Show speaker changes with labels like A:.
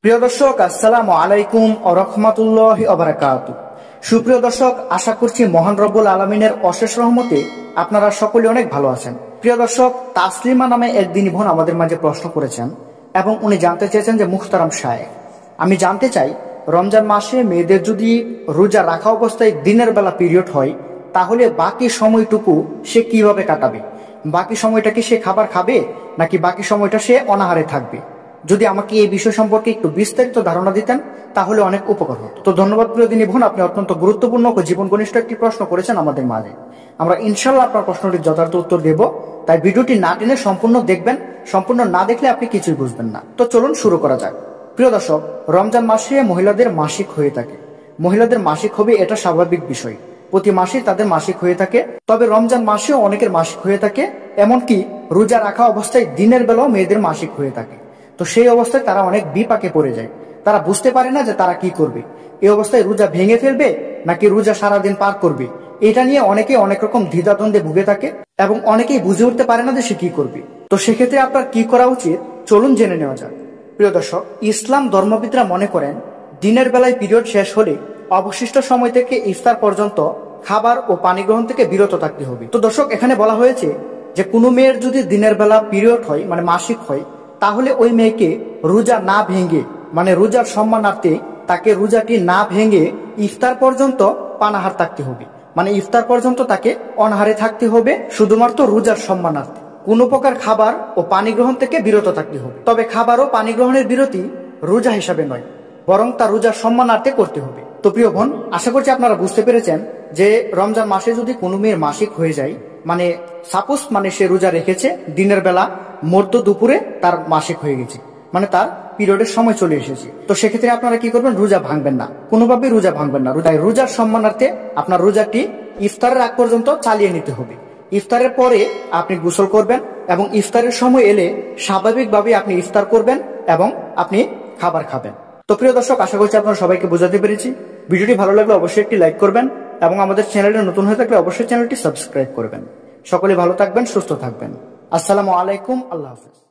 A: প্রিয় দর্শক, আসসালামু আলাইকুম ওয়া রাহমাতুল্লাহি ওয়া বারাকাতুহু। সুপ্রিয় দর্শক, আশা করছি মহান রব্বুল আলামিনের অশেষ রহমতে আপনারা সকলে অনেক ভালো আছেন। প্রিয় দর্শক, তাসলিমা নামে এক দিনী বোন আমাদের মাঝে প্রশ্ন করেছেন এবং উনি জানতে চেয়েছেন যে মুখতারাম সাহেব, আমি জানতে চাই রমজান মাসে মেয়েদের যদি রোজা রাখা অবস্থায় দিনের বেলা পিরিয়ড হয় তাহলে বাকি সময়টুকু সে কিভাবে কাটাবে? বাকি সময়টা কি সে খাবার খাবে নাকি বাকি সময়টা সে অনাহারে থাকবে? যদি আমাকে এই বিষয় সম্পর্কে একটু বিস্তারিত ধারণা দিতেন তাহলে অনেক উপকার হতো। তো ধন্যবাদ প্রিয় দিনী বোন, আপনি অত্যন্ত গুরুত্বপূর্ণ ও জীবন ঘনিষ্ঠ একটি প্রশ্ন করেছেন আমাদের মাঝে। আমরা ইনশাল্লাহ আপনার প্রশ্নটির যথার্থ উত্তর দেব, তাই ভিডিওটি না টেনে সম্পূর্ণ দেখবেন। সম্পূর্ণ না দেখলে আপনি কিছুই বুঝবেন না। তো চলুন শুরু করা যাক। প্রিয় দর্শক, রমজান মাসে মহিলাদের মাসিক হয়ে থাকে। মহিলাদের মাসিক হবে এটা স্বাভাবিক বিষয়, প্রতি মাসে তাদের মাসিক হয়ে থাকে। তবে রমজান মাসেও অনেকের মাসিক হয়ে থাকে, এমনকি রোজা রাখা অবস্থায় দিনের বেলাও মেয়েদের মাসিক হয়ে থাকে। তো সেই অবস্থায় তারা অনেক বিপাকে পড়ে যায়, তারা বুঝতে পারে না যে তারা কি করবে। এই অবস্থায় রোজা ভেঙে ফেলবে নাকি রোজা সারাদিন পার করবে, এটা নিয়ে অনেকে অনেক রকম দ্বিধাদ্বন্দ্বে ভুগে থাকে এবং অনেকেই বুঝে উঠতে পারে না যে সে কি করবে। তো সেক্ষেত্রে আপনার কি করা উচিত চলুন জেনে নেওয়া যাক। প্রিয় দর্শক, ইসলাম ধর্মবিদরা মনে করেন দিনের বেলায় পিরিয়ড শেষ হলে অবশিষ্ট সময় থেকে ইফতার পর্যন্ত খাবার ও পানি গ্রহণ থেকে বিরত থাকতে হবে। তো দর্শক, এখানে বলা হয়েছে যে কোনো মেয়ের যদি দিনের বেলা পিরিয়ড হয় মানে মাসিক হয় তাহলে ওই মেয়েকে রোজা না ভেঙে মানে রোজার সম্মানার্থে তাকে রোজাটি না ভেঙে ইফতার পর্যন্ত পানাহার থাকতে হবে। মানে ইফতার পর্যন্ত তাকে অনাহারে থাকতে হবে, শুধুমাত্র রোজার সম্মানার্থে। কোনো প্রকার খাবার ও পানি গ্রহণ থেকে বিরত থাকতে হবে। তবে খাবার ও পানি গ্রহণের বিরতি রোজা হিসাবে নয়, বরং তা রোজার সম্মানার্থে করতে হবে। তো প্রিয় বোন, আশা করছি আপনারা বুঝতে পেরেছেন যে রমজান মাসে যদি কোনো মেয়ের মাসিক হয়ে যায়, মানে সাপোজ মানে সে রোজা রেখেছে দিনের বেলা, মধ্য দুপুরে তার মাসিক হয়ে গেছে, মানে তার পিরিয়ডের সময় চলে এসেছে। তো সেক্ষেত্রে আপনারা কি করবেন? রোজা ভাঙবেন না, কোনোভাবেই রোজা ভাঙবেন না। রোজার সম্মানার্থে আপনার রোজাটি ইফতারের আগ পর্যন্ত চালিয়ে নিতে হবে। ইফতারের পরে আপনি গোসল করবেন এবং ইফতারের সময় এলে স্বাভাবিকভাবে আপনি ইফতার করবেন এবং আপনি খাবার খাবেন। তো প্রিয় দর্শক, আশা করছি আপনারা সবাইকে বোঝাতে পেরেছি। ভিডিওটি ভালো লাগলে অবশ্যই একটি লাইক করবেন এবং আমাদের চ্যানেলে নতুন হয়ে থাকলে অবশ্যই চ্যানেলটি সাবস্ক্রাইব করবেন। সকলে ভালো থাকবেন, সুস্থ থাকবেন। আসসালামু আলাইকুম, আল্লাহ হাফেজ।